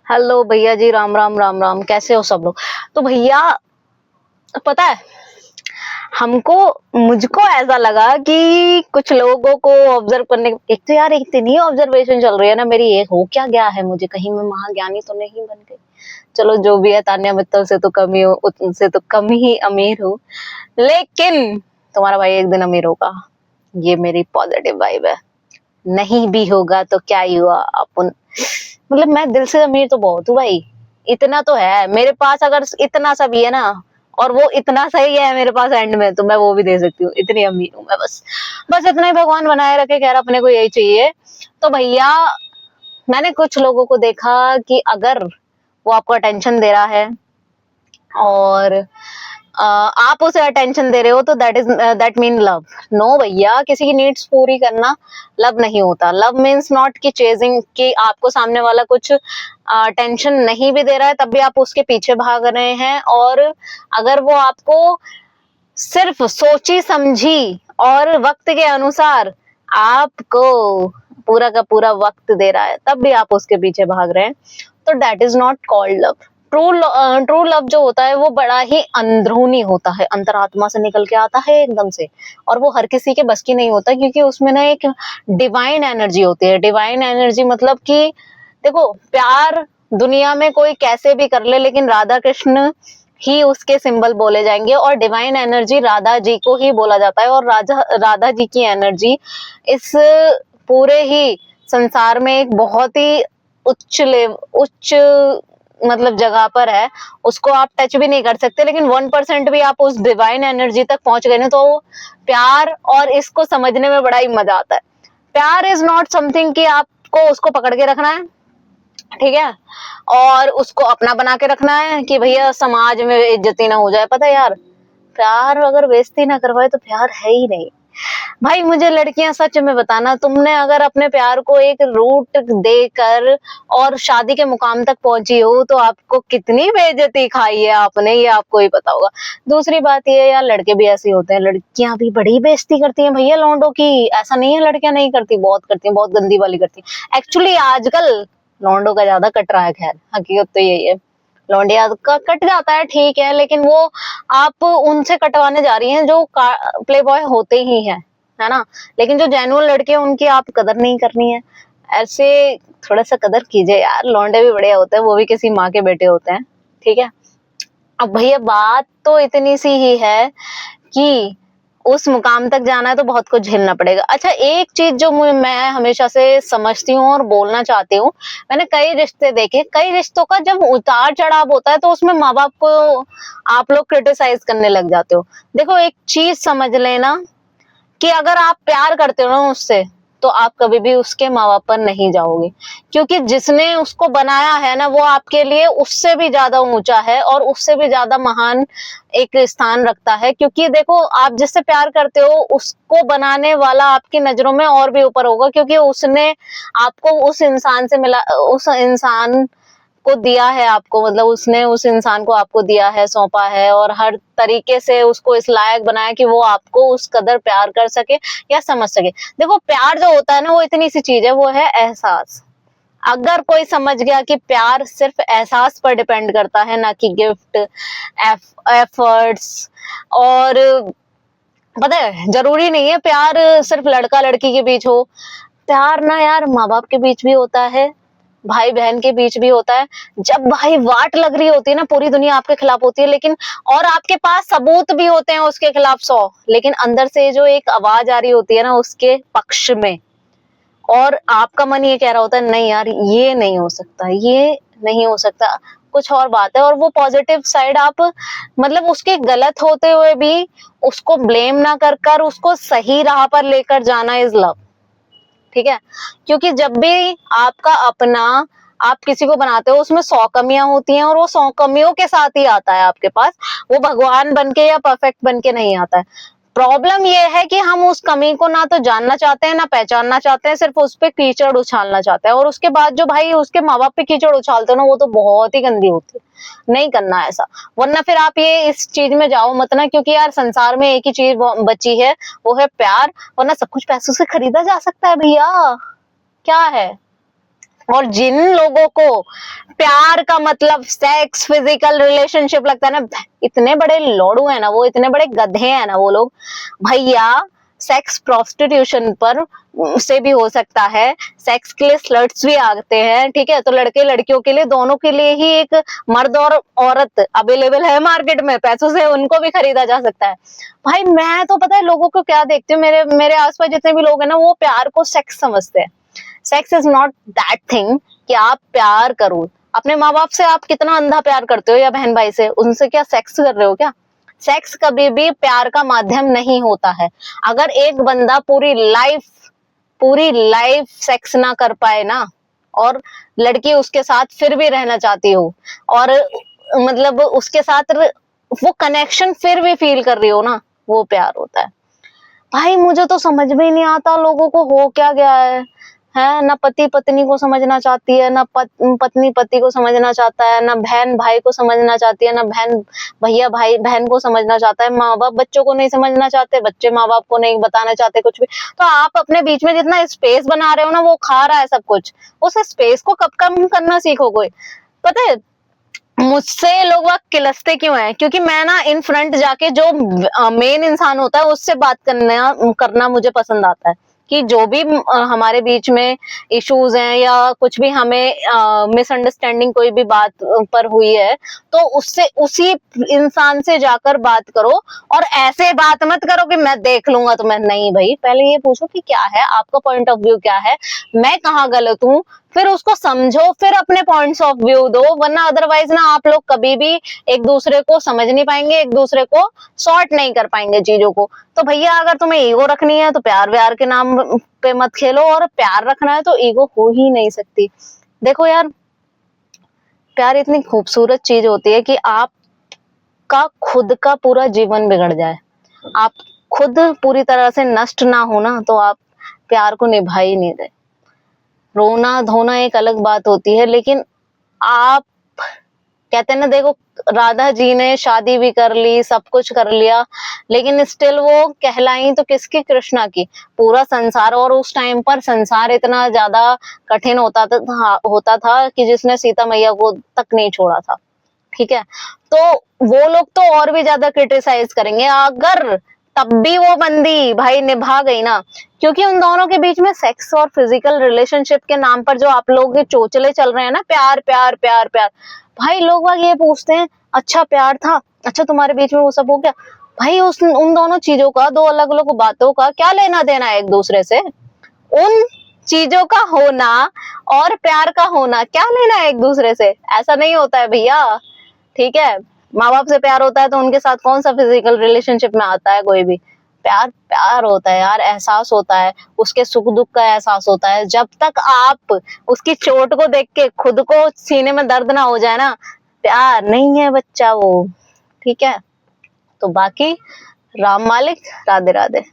Hello भैया जी, राम राम राम राम। कैसे हो सब लोग? तो भैया, पता है, हमको मुझको ऐसा लगा कि कुछ लोगों को ऑब्जर्व करने, एक तो यार इतनी ऑब्जर्वेशन चल रही है ना मेरी, ये हो क्या गया है मुझे, कहीं मैं महाज्ञानी तो नहीं बन गई। चलो जो भी है, तान्या मित्तल से तो कम ही हो, उनसे तो कम ही अमीर हूँ, लेकिन तुम्हारा भाई एक दिन अमीर होगा। ये मेरी पॉजिटिव वाइब है। नहीं भी होगा तो क्या ही हुआ, अपन मतलब मैं दिल से अमीर तो बहुत हूँ भाई। इतना तो है मेरे पास, अगर इतना सा भी है ना, और वो इतना सही है मेरे पास एंड में, तो मैं वो भी दे सकती हूँ। इतनी अमीर हूँ मैं। बस बस इतना ही भगवान बनाए रखे, खैर अपने को यही चाहिए। तो भैया, मैंने कुछ लोगों को देखा कि अगर वो आपको अटेंशन दे रहा है और आप उसे अटेंशन दे रहे हो, तो दैट मीन लव। नो भैया, किसी की नीड्स पूरी करना लव नहीं होता। लव मीन्स नॉट कि चेजिंग, कि आपको सामने वाला कुछ अटेंशन नहीं भी दे रहा है तब भी आप उसके पीछे भाग रहे हैं, और अगर वो आपको सिर्फ सोची समझी और वक्त के अनुसार आपको पूरा का पूरा वक्त दे रहा है तब भी आप उसके पीछे भाग रहे हैं, तो that is not called love. True love जो होता है वो बड़ा ही अंदरूनी होता है, अंतरात्मा से निकल के आता है एकदम से, और वो हर किसी के बस की नहीं होता, क्योंकि उसमें ना एक डिवाइन एनर्जी होती है। डिवाइन एनर्जी मतलब कि देखो, प्यार दुनिया में कोई कैसे भी कर ले, लेकिन राधा कृष्ण ही उसके सिंबल बोले जाएंगे, और डिवाइन एनर्जी राधा जी को ही बोला जाता है। और राधा जी की एनर्जी इस पूरे ही संसार में एक बहुत ही उच्च मतलब जगह पर है, उसको आप टच भी नहीं कर सकते। लेकिन 1% भी आप उस डिवाइन एनर्जी तक पहुंच गए ना, तो प्यार और इसको समझने में बड़ा ही मजा आता है। प्यार इज नॉट समथिंग कि आपको उसको पकड़ के रखना है, ठीक है, और उसको अपना बना के रखना है कि भैया समाज में इज्जती ना हो जाए। पता है यार, प्यार अगर बेइज्जती ना करवाए तो प्यार है ही नहीं भाई। मुझे लड़कियां सच में बताना, तुमने अगर अपने प्यार को एक रूट देकर और शादी के मुकाम तक पहुंची हो, तो आपको कितनी बेइज्जती खाई है आपने, ये आपको ही पता होगा। दूसरी बात ये है यार, लड़के भी ऐसे होते हैं, लड़कियां भी बड़ी बेइज्जती करती हैं भैया लौंडों की। ऐसा नहीं है लड़कियां नहीं करती, बहुत करती हैं, बहुत गंदी वाली करती हैं। एक्चुअली आजकल लौंडों का ज्यादा कट रहा है, खैर हकीकत तो यही है। लौंडिया का कट जाता है ठीक है, लेकिन वो आप उनसे कटवाने जा रही हैं जो प्ले बॉय होते ही हैं, है ना। लेकिन जो जेन्युइन लड़के हैं उनकी आप कदर नहीं करनी है। ऐसे थोड़ा सा कदर कीजिए यार, लौंडे भी बढ़िया होते हैं, वो भी किसी माँ के बेटे होते हैं, ठीक है। अब भैया बात तो इतनी सी ही है कि उस मुकाम तक जाना है तो बहुत कुछ झेलना पड़ेगा। अच्छा, एक चीज जो मैं हमेशा से समझती हूँ और बोलना चाहती हूँ, मैंने कई रिश्ते देखे, कई रिश्तों का जब उतार चढ़ाव होता है तो उसमें माँ बाप को आप लोग क्रिटिसाइज करने लग जाते हो। देखो, एक चीज समझ लेना कि अगर आप प्यार करते हो ना उससे, तो आप कभी भी उसके माँ बाप पर नहीं जाओगे, क्योंकि जिसने उसको बनाया है ना, वो आपके लिए उससे भी ज्यादा ऊंचा है और उससे भी ज्यादा महान एक स्थान रखता है। क्योंकि देखो, आप जिससे प्यार करते हो उसको बनाने वाला आपकी नजरों में और भी ऊपर होगा, क्योंकि उसने आपको उस इंसान से मिला, उस इंसान को दिया है आपको, मतलब उसने उस इंसान को आपको दिया है, सौंपा है, और हर तरीके से उसको इस लायक बनाया कि वो आपको उस कदर प्यार कर सके या समझ सके। देखो, प्यार जो होता है ना, वो इतनी सी चीज है, वो है एहसास। अगर कोई समझ गया कि प्यार सिर्फ एहसास पर डिपेंड करता है, ना कि गिफ्ट, एफर्ट्स, और पता है जरूरी नहीं है प्यार सिर्फ लड़का लड़की के बीच हो। प्यार ना यार माँ बाप के बीच भी होता है, भाई बहन के बीच भी होता है। जब भाई वाट लग रही होती है ना, पूरी दुनिया आपके खिलाफ होती है, लेकिन और आपके पास सबूत भी होते हैं उसके खिलाफ 100, लेकिन अंदर से जो एक आवाज आ रही होती है ना उसके पक्ष में, और आपका मन ये कह रहा होता है नहीं यार ये नहीं हो सकता, ये नहीं हो सकता, कुछ और बात है। और वो पॉजिटिव साइड आप मतलब उसके गलत होते हुए भी उसको ब्लेम ना कर कर उसको सही राह पर लेकर जाना इज लव, ठीक है। क्योंकि जब भी आपका अपना आप किसी को बनाते हो, उसमें 100 कमियां होती हैं, और वो 100 कमियों के साथ ही आता है आपके पास। वो भगवान बनके या परफेक्ट बनके नहीं आता है। प्रॉब्लम ये है कि हम उस कमी को ना तो जानना चाहते हैं ना पहचानना चाहते हैं, सिर्फ उस पे कीचड़ उछालना चाहते हैं। और उसके बाद जो भाई उसके माँ बाप पे कीचड़ उछालते हो ना, वो तो बहुत ही गंदी होती है। नहीं करना ऐसा, वरना फिर आप ये इस चीज में जाओ मत ना, क्योंकि यार संसार में एक ही चीज बची है, वो है प्यार। वरना सब कुछ पैसों से खरीदा जा सकता है भैया, क्या है। और जिन लोगों को प्यार का मतलब सेक्स, फिजिकल रिलेशनशिप लगता है ना, इतने बड़े लौड़ू है ना वो, इतने बड़े गधे हैं ना वो लोग। भैया सेक्स प्रोस्टिट्यूशन पर से भी हो सकता है, सेक्स के लिए स्लट्स भी आते हैं, ठीक है। तो लड़के लड़कियों के लिए, दोनों के लिए ही एक मर्द और औरत अवेलेबल है मार्केट में, पैसों से उनको भी खरीदा जा सकता है। भाई मैं तो पता है लोगों को क्या देखती हूँ, मेरे मेरे आसपास जितने भी लोग हैं ना, वो प्यार को सेक्स समझते हैं। Sex is not that thing कि आप प्यार करो। अपने माँ बाप से आप कितना अंधा प्यार करते हो, या बहन भाई से, उनसे क्या सेक्स कर रहे हो क्या? सेक्स कभी भी प्यार का माध्यम नहीं होता है। अगर एक बंदा पूरी लाइफ सेक्स ना कर पाए ना, और लड़की उसके साथ फिर भी रहना चाहती हो, और मतलब उसके साथ वो कनेक्शन फिर भी फील कर रही हो ना, वो प्यार होता है। भाई मुझे तो समझ में ही नहीं आता लोगों को हो क्या गया है ना पति पत्नी को समझना चाहती है, ना पत्नी पति को समझना चाहता है, ना बहन भाई को समझना चाहती है, ना बहन भैया भाई बहन को समझना चाहता है, माँ बाप बच्चों को नहीं समझना चाहते, बच्चे माँ बाप को नहीं बताना चाहते कुछ भी। तो आप अपने बीच में जितना स्पेस बना रहे हो ना, वो खा रहा है सब कुछ। उस स्पेस को कब कम करना सीखोगे? पता है मुझसे लोग वह किलसते क्यों हैं? क्योंकि मैं ना इन फ्रंट जाके जो मेन इंसान होता है उससे बात करना मुझे पसंद आता है। कि जो भी हमारे बीच में इश्यूज हैं, या कुछ भी हमें मिसअंडरस्टैंडिंग कोई भी बात पर हुई है, तो उससे उसी इंसान से जाकर बात करो। और ऐसे बात मत करो कि मैं देख लूंगा, तो मैं नहीं भाई, पहले ये पूछो कि क्या है आपका पॉइंट ऑफ व्यू, क्या है, मैं कहाँ गलत हूँ, फिर उसको समझो, फिर अपने पॉइंट्स ऑफ व्यू दो। वरना अदरवाइज ना आप लोग कभी भी एक दूसरे को समझ नहीं पाएंगे, एक दूसरे को सॉर्ट नहीं कर पाएंगे चीजों को। तो भैया अगर तुम्हें ईगो रखनी है तो प्यार व्यार के नाम पे मत खेलो, और प्यार रखना है तो ईगो हो ही नहीं सकती। देखो यार, प्यार इतनी खूबसूरत चीज होती है कि आपका खुद का पूरा जीवन बिगड़ जाए, आप खुद पूरी तरह से नष्ट ना हो ना, तो आप प्यार को निभा ही नहीं रहे। रोना धोना एक अलग बात होती है, लेकिन आप कहते हैं ना, देखो राधा जी ने शादी भी कर ली, सब कुछ कर लिया, लेकिन स्टिल वो कहलाई तो किसकी? कृष्णा की। पूरा संसार, और उस टाइम पर संसार इतना ज्यादा कठिन होता था कि जिसने सीता मैया को तक नहीं छोड़ा था, ठीक है। तो वो लोग तो और भी ज्यादा क्रिटिसाइज करेंगे, अगर तब भी वो बंदी भाई निभा गई ना। क्योंकि उन दोनों के बीच में सेक्स और फिजिकल रिलेशनशिप के नाम पर जो आप लोग चोचले चल रहे हैं ना, प्यार प्यार प्यार प्यार, भाई लोग ये पूछते हैं अच्छा प्यार था, अच्छा तुम्हारे बीच में वो सब हो गया। भाई उन दोनों चीजों का, दो अलग अलग बातों का क्या लेना देना है एक दूसरे से? उन चीजों का होना और प्यार का होना क्या लेना है एक दूसरे से? ऐसा नहीं होता है भैया, ठीक है। माँ बाप से प्यार होता है तो उनके साथ कौन सा फिजिकल रिलेशनशिप में आता है? कोई भी। प्यार प्यार होता है यार, एहसास होता है, उसके सुख दुख का एहसास होता है। जब तक आप उसकी चोट को देख के खुद को सीने में दर्द ना हो जाए ना, प्यार नहीं है बच्चा वो, ठीक है। तो बाकी राम मालिक, राधे राधे।